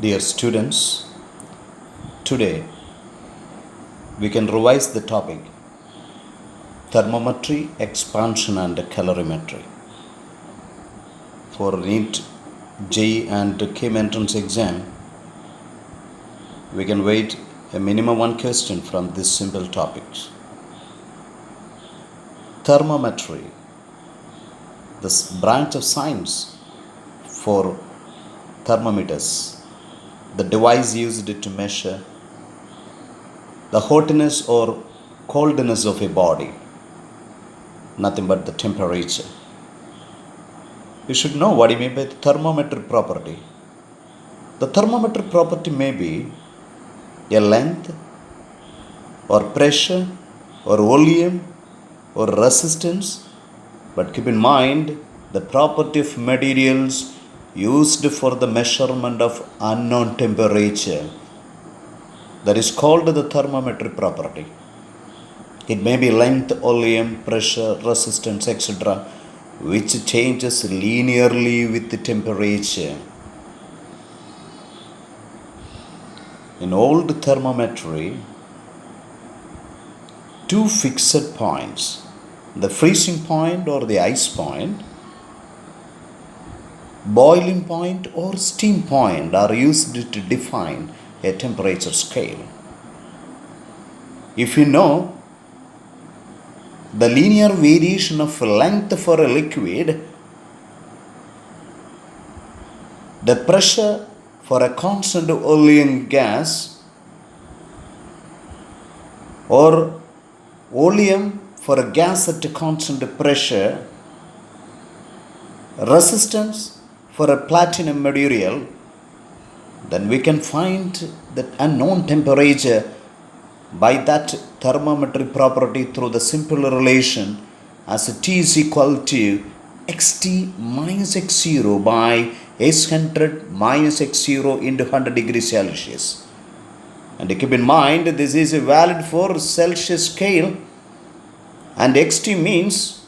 Dear students, today we can revise the topic Thermometry, Expansion and Calorimetry. For NEET, JEE and KEAM entrance exam, we can wait a minimum one question from these simple topics. Thermometry, this branch of science for thermometers, the device used to measure the hotness or coldness of a body, nothing but the temperature. You should know what you mean by the thermometric property. The thermometric property may be a length or pressure or volume or resistance, but keep in mind the property of materials used for the measurement of unknown temperature. That is called the thermometric property. It may be length, volume, pressure, resistance, etc., which changes linearly with the temperature. In old thermometry, two fixed points, the freezing point or the ice point, boiling point or steam point, are used to define a temperature scale. If you know the linear variation of length for a liquid, the pressure for a constant volume gas, or volume for a gas at a constant pressure, resistance for a platinum material, then we can find that unknown temperature by that thermometric property through the simple relation as T is equal to xt minus x0 by S100 minus x0 into 100 degrees Celsius. And keep in mind this is valid for Celsius scale, and xt means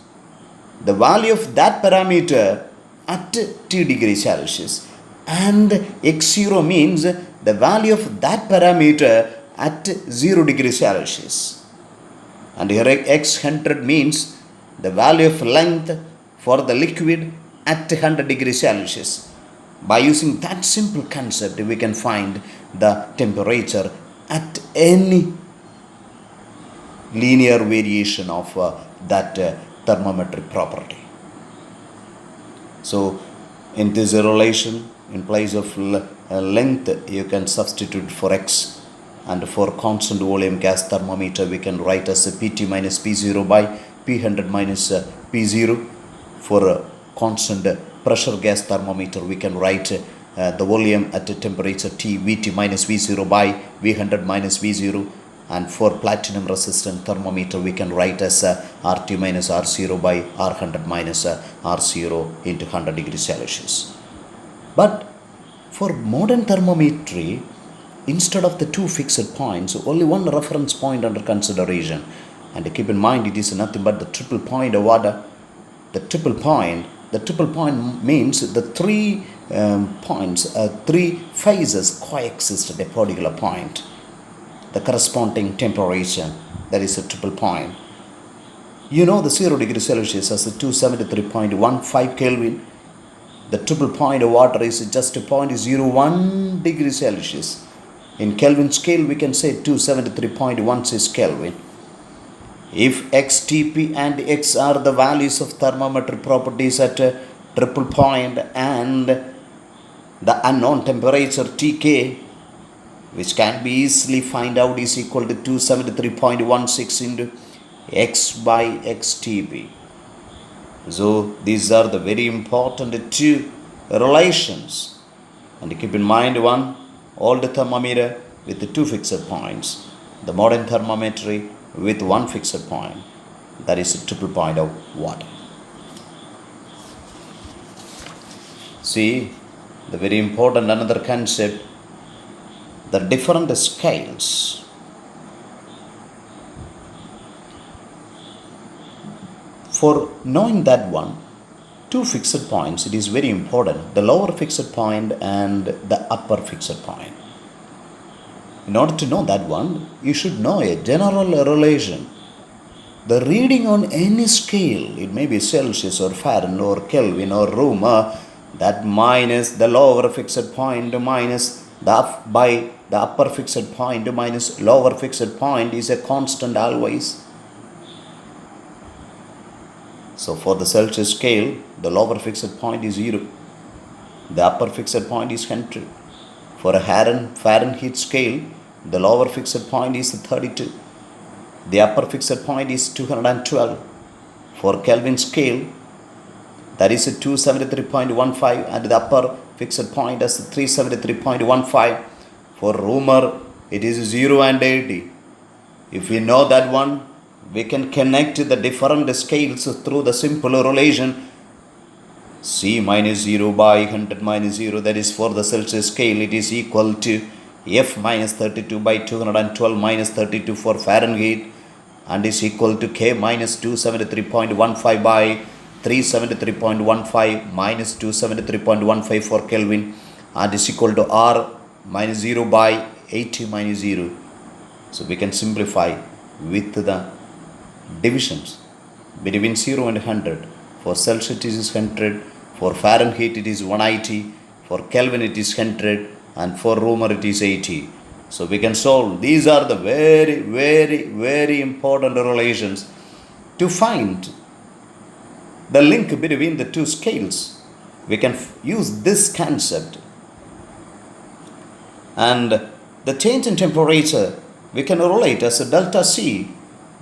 the value of that parameter at 2 degrees Celsius, and x0 means the value of that parameter at 0 degrees Celsius. And here x100 means the value of length for the liquid at 100 degrees Celsius. By using that simple concept, we can find the temperature at any linear variation of that thermometric property. So, in this relation, in place of length, you can substitute for x, and for constant volume gas thermometer, we can write as Pt minus P0 by P100 minus P0. For constant pressure gas thermometer, we can write the volume at a temperature T, Vt minus V0 by V100 minus V0. And for platinum resistant thermometer, we can write as RT minus R0 by R100 minus R0 into 100 degrees Celsius. But for modern thermometry, instead of the two fixed points, only one reference point under consideration. And keep in mind, it is nothing but the triple point of order. The triple point means the three phases coexist at a particular point. The corresponding temperature, that is a triple point. You know the 0 degrees Celsius as 273.15 Kelvin. The triple point of water is just 0.01 degrees Celsius. In Kelvin scale, we can say 273.16 Kelvin. If x, Tp and x are the values of thermometric properties at a triple point, and the unknown temperature Tk, which can be easily find out, is equal to 273.16 into x by xTp. So these are the very important two relations. And keep in mind one, old thermometer with the two fixed points, the modern thermometry with one fixed point, that is a triple point of water. See, the very important another concept, the different scales. For knowing that one, two fixed points. It is very important. The lower fixed point and the upper fixed point. In order to know that one, you should know a general relation. The reading on any scale, it may be Celsius or Fahrenheit or Kelvin or room, that minus the lower fixed point minus by the upper fixed point minus lower fixed point is a constant always. So for the Celsius scale, the lower fixed point is 0. The upper fixed point is 100. For a Fahrenheit scale, the lower fixed point is 32. The upper fixed point is 212. For Kelvin scale, that is 273.15, and the upper fixed point is 373.15. For Romer, it is 0 and 80. If we know that one, we can connect the different scales through the simple relation C minus 0 by 100 minus 0, that is for the Celsius scale, it is equal to F minus 32 by 212 minus 32 for Fahrenheit, and is equal to K minus 273.15 by 373.15 minus 273.15 for Kelvin, and is equal to R minus 0 by 80 minus 0. So we can simplify with the divisions between 0 and 100. For Celsius it is 100, for Fahrenheit it is 180, for Kelvin it is 100, and for Romer it is 80. So we can solve. These are the very, very, very important relations to find the link between the two scales. We can use this concept. And the change in temperature we can relate as a delta C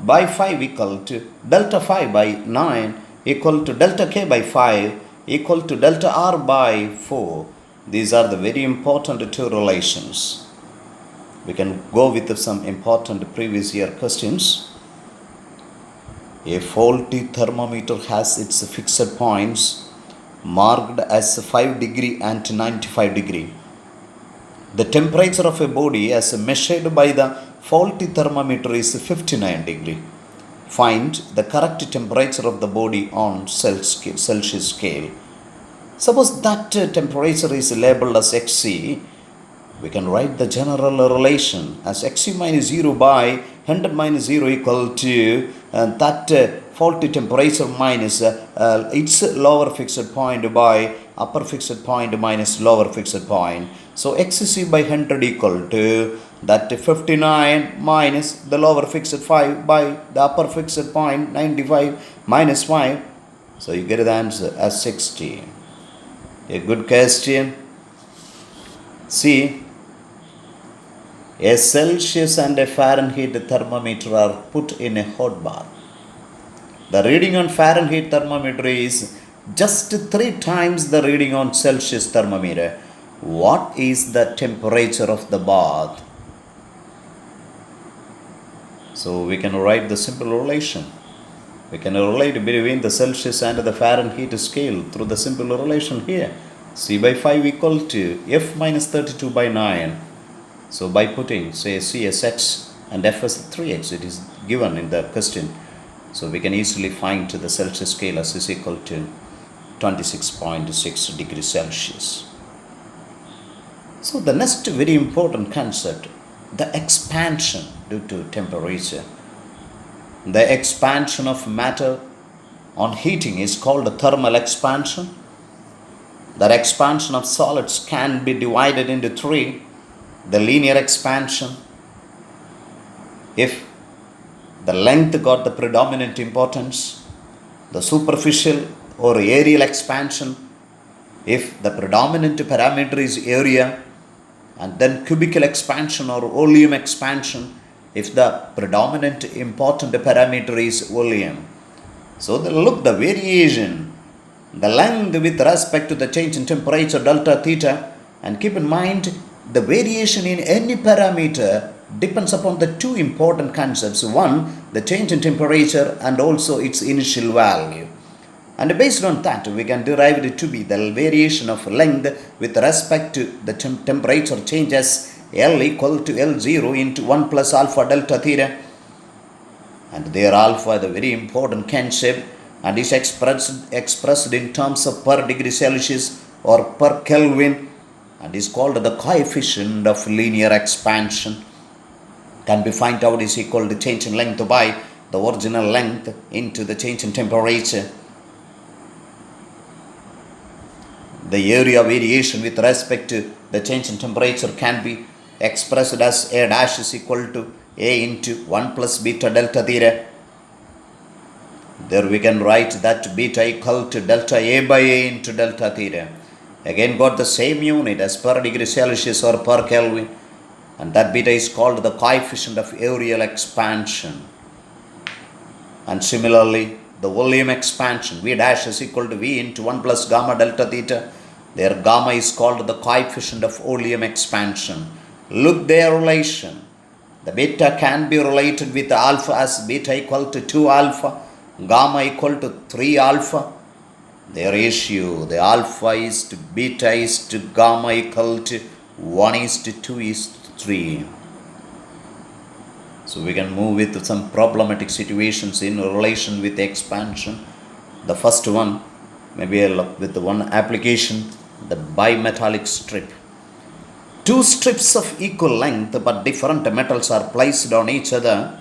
by 5 equal to delta 5 by 9 equal to delta K by 5 equal to delta R by 4. These are the very important two relations. We can go with some important previous year questions. A faulty thermometer has its fixed points marked as 5 degree and 95 degree. The temperature of a body as measured by the faulty thermometer is 59 degree. Find the correct temperature of the body on Celsius scale. Suppose that temperature is labeled as Xc. We can write the general relation as Xc minus 0 by 100 minus 0 equal to that faulty temperature minus its lower fixed point by upper fixed point minus lower fixed point. So Xc by 100 equal to that 59 minus the lower fixed 5 by the upper fixed point 95 minus 5. So you get the answer as 60. A good question. See, a Celsius and a Fahrenheit thermometer are put in a hot bath. The reading on Fahrenheit thermometer is just 3 times the reading on Celsius thermometer. What is the temperature of the bath? So we can write the simple relation. We can relate between the Celsius and the Fahrenheit scale through the simple relation here. C by 5 equal to F minus 32 by 9. So by putting say C as X and F as 3X, it is given in the question. So we can easily find the Celsius scale as is equal to 26.6 degrees Celsius. So the next very important concept, the expansion due to temperature. The expansion of matter on heating is called thermal expansion. The expansion of solids can be divided into 3. The linear expansion, if the length got the predominant importance. The superficial or aerial expansion, if the predominant parameter is area. And then cubical expansion or volume expansion, if the predominant important parameter is volume. So look, the variation, the length with respect to the change in temperature delta theta, and keep in mind the variation in any parameter depends upon the 2 important concepts. One, the change in temperature, and also its initial value. And based on that, we can derive it to be the variation of length with respect to the temperature change as L equal to L0 into 1 plus alpha delta theta. And there alpha is the very important concept. and is expressed in terms of per degree Celsius or per Kelvin, and is called the coefficient of linear expansion. Can be find out is equal to change in length by the original length into the change in temperature. The area variation with respect to the change in temperature can be expressed as A dash is equal to A into 1 plus beta delta theta. There we can write that beta equal to delta A by A into delta theta. Again got the same unit as per degree Celsius or per Kelvin, and that beta is called the coefficient of areal expansion. And similarly, the volume expansion, V dash is equal to V into 1 plus gamma delta theta. There gamma is called the coefficient of volume expansion. Look their relation. The beta can be related with alpha as beta equal to 2 alpha, gamma equal to 3 alpha. Their ratio, the alpha is to beta is to gamma equal to 1 is to 2 is to 3. So we can move with some problematic situations in relation with expansion. The first one, maybe with the one application, the bimetallic strip. Two strips of equal length but different metals are placed on each other.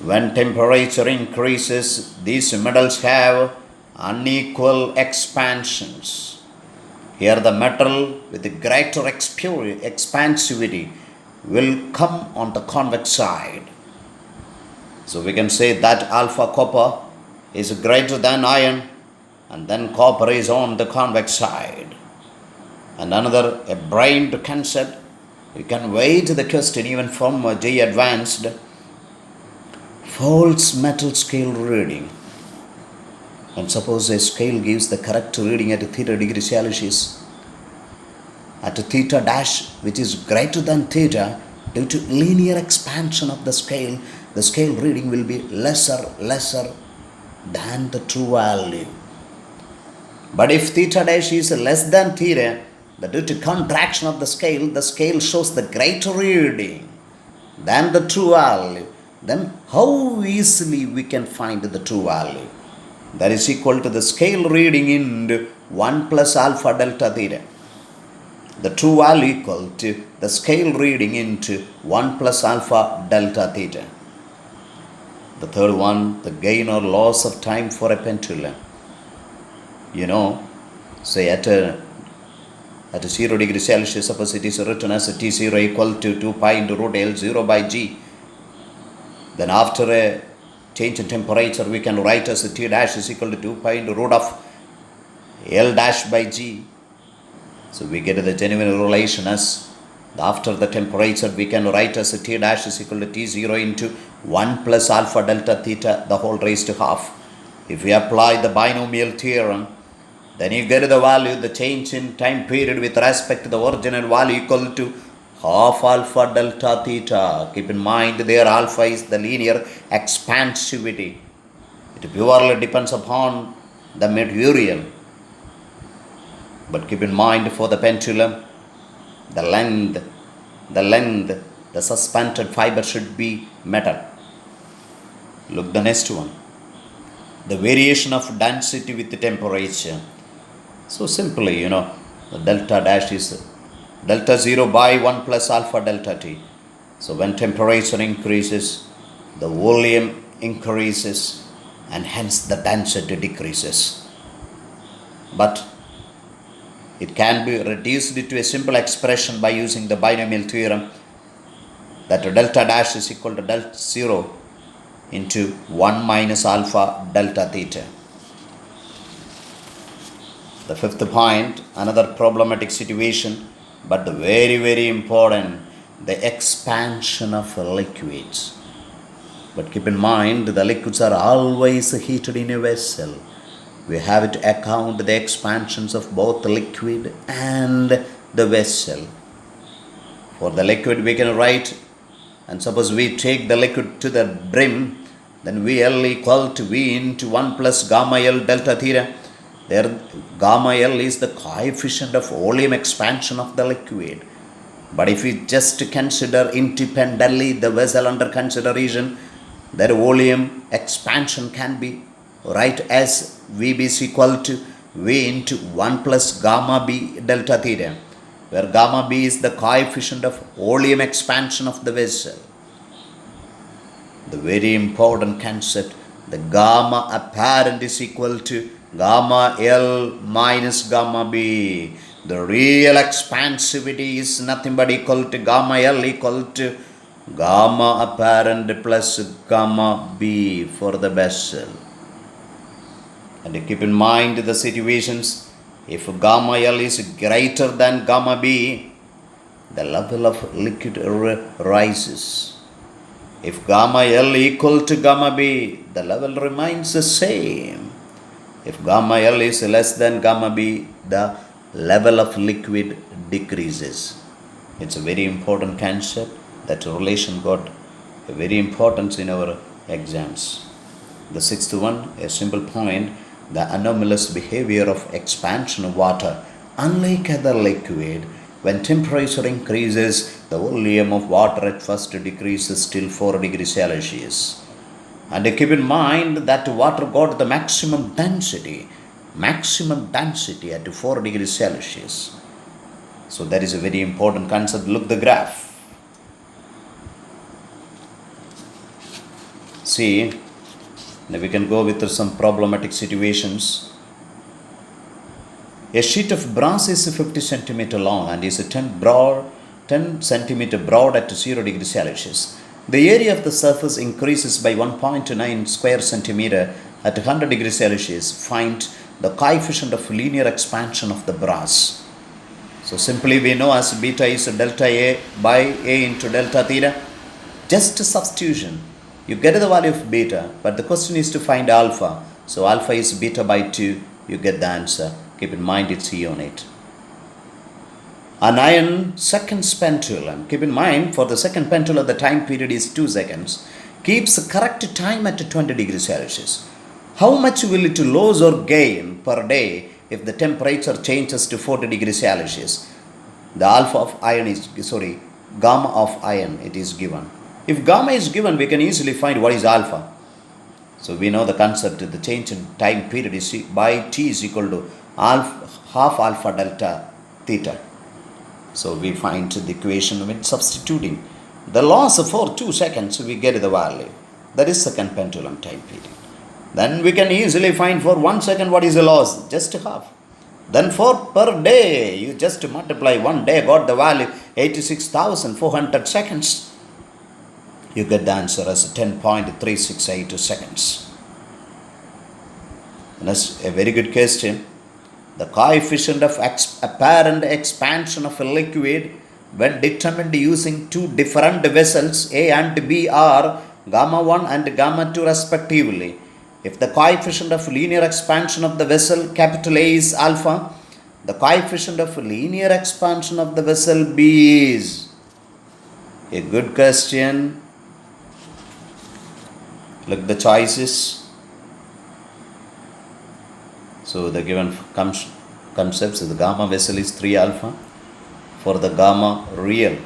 When temperature increases, these metals have unequal expansions. Here the metal with the greater expansivity will come on the convex side. So we can say that alpha copper is greater than iron, and then copper is on the convex side. And another, a brained concept, you can wait the question even from J Advanced. False metal scale reading. And suppose a scale gives the correct reading at theta degree Celsius, at theta dash which is greater than theta, due to linear expansion of the scale reading will be lesser than the true value. But if theta dash is less than theta, due to contraction of the scale shows the greater reading than the true value. Then how easily we can find the true value? That is equal to the scale reading in 1 plus alpha delta theta. The true value equal to the scale reading into 1 plus alpha delta theta. The third one, the gain or loss of time for a pendulum. Say at 0 degree Celsius, suppose it is written as T0 equal to 2 pi into root L0 by G. Then after a change in temperature, we can write as T dash is equal to 2 pi into root of L dash by G. So we get the genuine relation as after the temperature, we can write as T dash is equal to T0 into 1 plus alpha delta theta, the whole raised to half. If we apply the binomial theorem, then you get the value, the change in time period with respect to the original value equal to half alpha delta theta. Keep in mind there alpha is the linear expansivity. It purely depends upon the material. But keep in mind for the pendulum, the length, the suspended fiber should be metal. Look the next one. The variation of density with the temperature. So simply, the delta dash is delta 0 by 1 plus alpha delta t. So when temperature increases, the volume increases and hence the density decreases. But it can be reduced to a simple expression by using the binomial theorem that delta dash is equal to delta 0 into 1 minus alpha delta theta. The fifth point, another problematic situation, but very, very important, the expansion of liquids. But keep in mind, the liquids are always heated in a vessel. We have to account the expansions of both the liquid and the vessel. For the liquid, we can write, and suppose we take the liquid to the brim, then VL equal to V into 1 plus gamma L delta theta. There, gamma L is the coefficient of volume expansion of the liquid. But if we just consider independently the vessel under consideration, that volume expansion can be write as VB is equal to V into 1 plus gamma B delta theta, where gamma B is the coefficient of volume expansion of the vessel. The very important concept, the gamma apparent is equal to gamma L minus gamma B. The real expansivity is nothing but equal to gamma L equal to gamma apparent plus gamma B for the vessel. And keep in mind the situations, if gamma L is greater than gamma B, the level of liquid rises. If gamma L equal to gamma B, the level remains the same. If gamma L is less than gamma B, the level of liquid decreases. It's a very important concept. That relation got a very importance in our exams. The sixth one, a simple point, the anomalous behavior of expansion of water. Unlike other liquid, when temperature increases, the volume of water at first decreases till 4 degrees Celsius. And keep in mind that water got the maximum density at 4 degrees Celsius. So that is a very important concept. Look the graph. See, now we can go with some problematic situations. A sheet of brass is 50 centimeter long and is 10 centimeter broad at 0 degrees Celsius. The area of the surface increases by 1.9 square centimeter at 100 degrees Celsius. Find the coefficient of linear expansion of the brass. So simply we know as beta is delta A by A into delta theta. Just substitution. You get the value of beta, but the question is to find alpha. So alpha is beta by 2. You get the answer. Keep in mind it's unit. An iron seconds pendulum. Keep in mind for the second pendulum the time period is 2 seconds. Keeps the correct time at 20 degrees Celsius. How much will it lose or gain per day if the temperature changes to 40 degrees Celsius? The gamma of iron it is given. If gamma is given, we can easily find what is alpha. So we know the concept, the change in time period is by T is equal to half alpha delta theta. So we find the equation with substituting. The loss for 2 seconds, we get the value. That is second pendulum time period. Then we can easily find for 1 second what is the loss, just half. Then for per day, you just multiply 1 day, got the value 86,400 seconds. You get the answer as 10.368 seconds. And that's a very good question. The coefficient of apparent expansion of a liquid when determined using two different vessels A and B are gamma 1 and gamma 2 respectively. If the coefficient of linear expansion of the vessel capital A is alpha, the coefficient of linear expansion of the vessel B is. A good question. Look the choices. So the given concepts, the gamma vessel is 3 alpha. For the gamma real,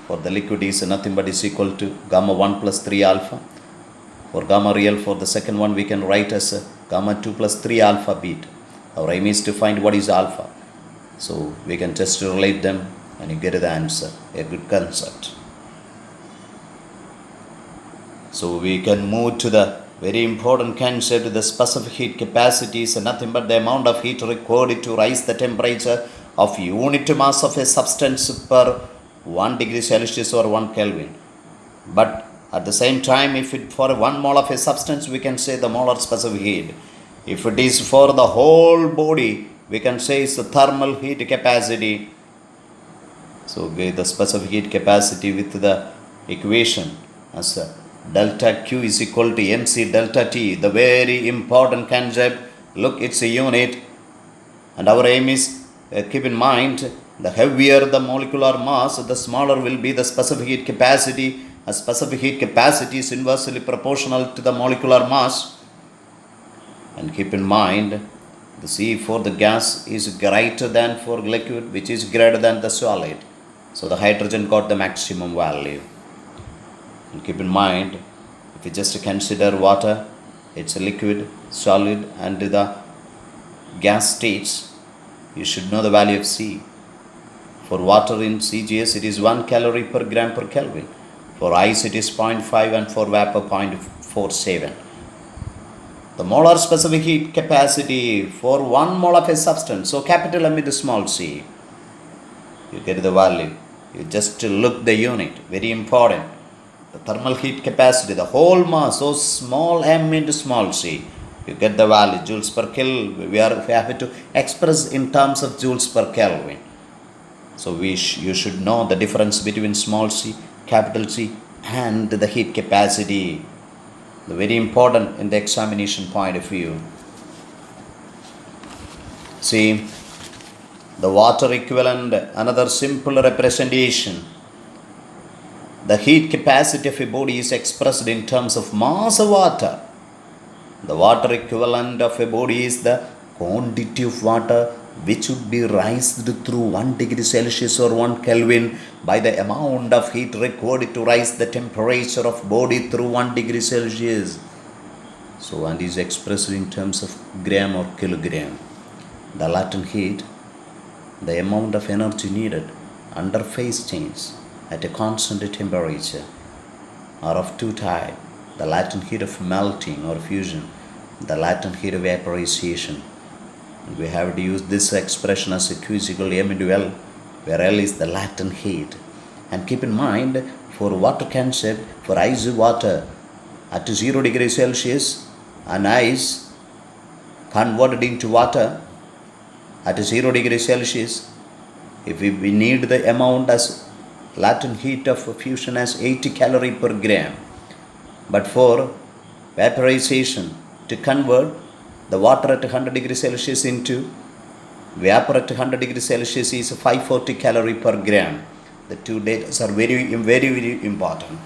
for the liquid is nothing but is equal to gamma 1 plus 3 alpha. For gamma real, for the second one, we can write as gamma 2 plus 3 alpha beta. Our aim is to find what is alpha. So we can just relate them and you get the answer. A good concept. So we can move to the very important concept. The specific heat capacity is nothing but the amount of heat required to rise the temperature of unit mass of a substance per 1 degree Celsius or 1 Kelvin. But at the same time, if it for 1 mole of a substance, we can say the molar specific heat. If it is for the whole body, we can say it's the thermal heat capacity. So the specific heat capacity with the equation as delta Q is equal to mc delta T. The very important concept. Look, it's a unit. And our aim is, keep in mind, the heavier the molecular mass, the smaller will be the specific heat capacity. A specific heat capacity is inversely proportional to the molecular mass. And keep in mind, the C for the gas is greater than for liquid, which is greater than the solid. So the hydrogen got the maximum value. And keep in mind, if you just consider water, it's a liquid, solid, and the gas states, you should know the value of C. For water in CGS, it is 1 calorie per gram per Kelvin. For ice, it is 0.5, and for vapor, 0.47. The molar specific heat capacity for 1 mole of a substance. So capital M with the small c. You get the value. You just look the unit. Very important. The thermal heat capacity, the whole mass, so small m into small c. You get the value. Joules per Kelvin. We have to express in terms of joules per Kelvin. So you should know the difference between small c, capital C, and the heat capacity. Very important in the examination point of view. See, the water equivalent, another simple representation. The heat capacity of a body is expressed in terms of mass of water. The water equivalent of a body is the quantity of water which would be raised through 1 degree Celsius or 1 Kelvin by the amount of heat required to raise the temperature of body through 1 degree Celsius. So, and is expressed in terms of gram or kilogram. The latent heat, the amount of energy needed under phase change at a constant temperature, are of two types: the latent heat of melting or fusion, the latent heat of vaporization. We have to use this expression as Q is equal to M into L, where L is the latent heat. And keep in mind, for water concept, for ice water at 0 degree Celsius, and ice converted into water at 0 degree Celsius, if we need the amount as latent heat of fusion as 80 calorie per gram. But for vaporization, to convert the water at 100 degrees Celsius into vapor at 100 degrees Celsius is 540 calorie per gram. The two data are very, very important.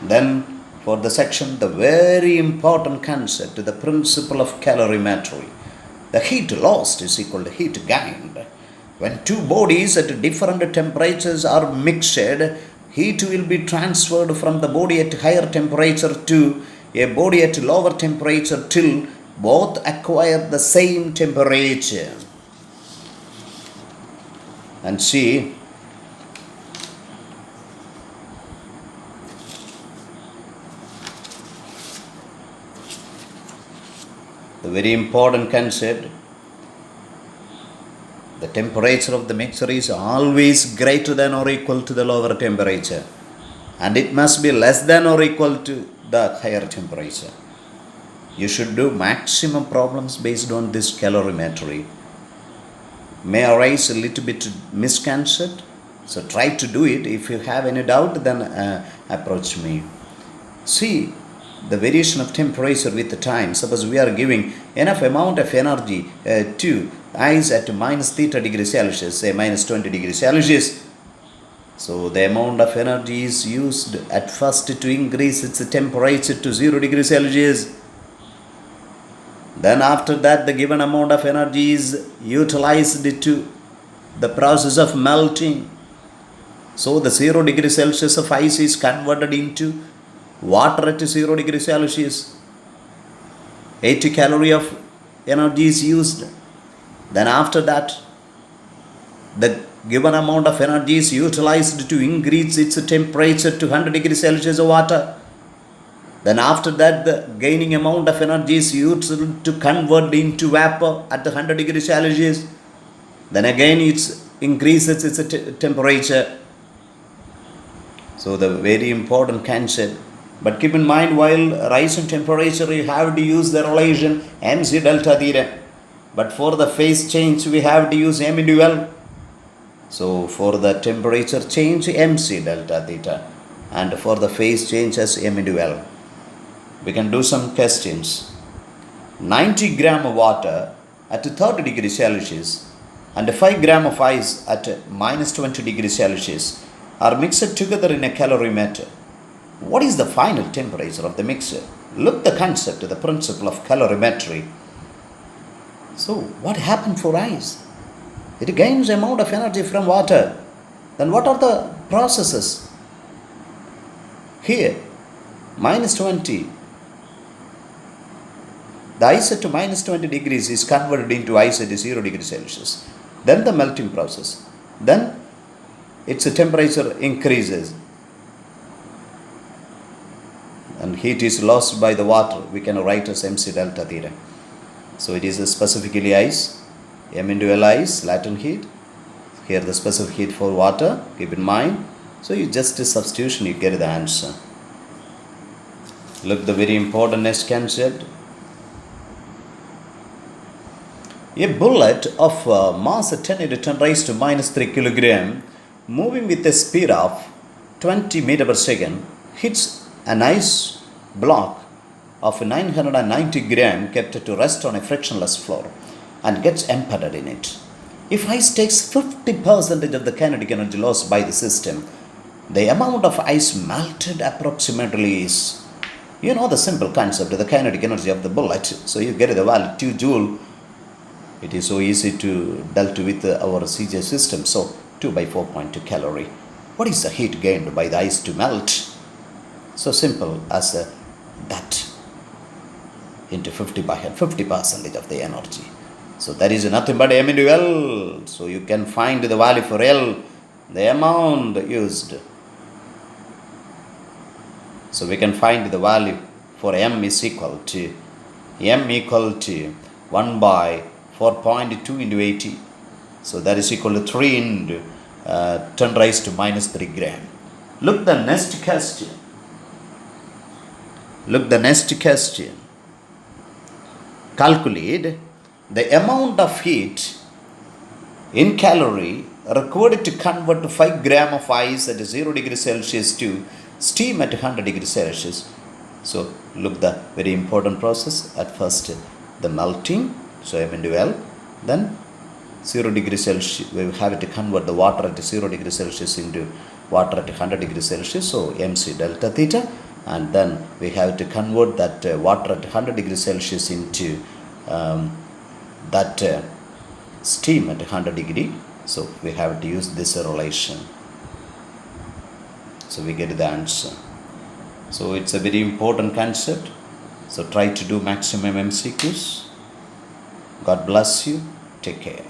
Then for the section, the very important concept, the principle of calorimetry. The heat lost is equal to heat gained. When two bodies at different temperatures are mixed, heat will be transferred from the body at higher temperature to a body at lower temperature till both acquire the same temperature. And see, the very important concept, the temperature of the mixture is always greater than or equal to the lower temperature, and it must be less than or equal to the higher temperature. You should do maximum problems based on this calorimetry. May arise a little bit misconcept, so try to do it. If you have any doubt, then approach me. See the variation of temperature with the time. Suppose we are giving enough amount of energy to ice at minus theta degree Celsius, say minus 20 degrees Celsius. So the amount of energy is used at first to increase its temperature to 0 degrees Celsius. Then after that, the given amount of energy is utilized to the process of melting. So the 0 degree Celsius of ice is converted into water at 0 degree Celsius. 80 calorie of energy is used. Then after that, the given amount of energy is utilized to increase its temperature to 100 degrees Celsius of water. Then after that, the gaining amount of energy is used to convert into vapor at the 100 degrees Celsius. Then again it increases its temperature. So the very important concept. But keep in mind, while rising temperature, you have to use the relation mc delta theta. But for the phase change, we have to use m into L. So for the temperature change, mc delta theta. And for the phase change as m into L. We can do some questions. 90 gram of water at 30 degrees Celsius and 5 gram of ice at minus 20 degrees Celsius are mixed together in a calorimeter. What is the final temperature of the mixture? Look the concept, the principle of calorimetry. So what happened for ice? It gains amount of energy from water. Then what are the processes? Here, minus 20. The ice at minus 20 degrees is converted into ice at 0 degrees Celsius. Then the melting process. Then its temperature increases and heat is lost by the water. We can write as MC delta theta. So it is specifically ice, M into L ice, latent heat. Here the specific heat for water, keep in mind. So you just a substitution, you get the answer. Look, the very important next concept. A bullet of mass 10 into 10 raised to minus 3 kilogram moving with a speed of 20 meter per second hits an ice block of 990 gram kept to rest on a frictionless floor and gets embedded in it. If ice takes 50% of the kinetic energy lost by the system, the amount of ice melted approximately is, you know the simple concept, the kinetic energy of the bullet. So you get the value 2 joule. It is so easy to dealt with our CJ system. So 2 by 4.2 calorie. What is the heat gained by the ice to melt? So simple as that into 50% of the energy. So that is nothing but M into L. So you can find the value for L, the amount used. So we can find the value for M is equal to 1 by 4.2 into 80. So that is equal to 3 into 10 raised to minus 3 gram. Look the next question. Calculate the amount of heat in calorie required to convert 5 gram of ice at 0 degrees Celsius to steam at 100 degrees Celsius. So look the very important process. At first the melting, so M into L, then 0 degrees Celsius, we have to convert the water at 0 degrees Celsius into water at 100 degrees Celsius, so MC delta theta, and then we have to convert that water at 100 degrees Celsius into that steam at 100 degree. So we have to use this relation. So we get the answer. So it's a very important concept. So try to do maximum MCQs. God bless you. Take care.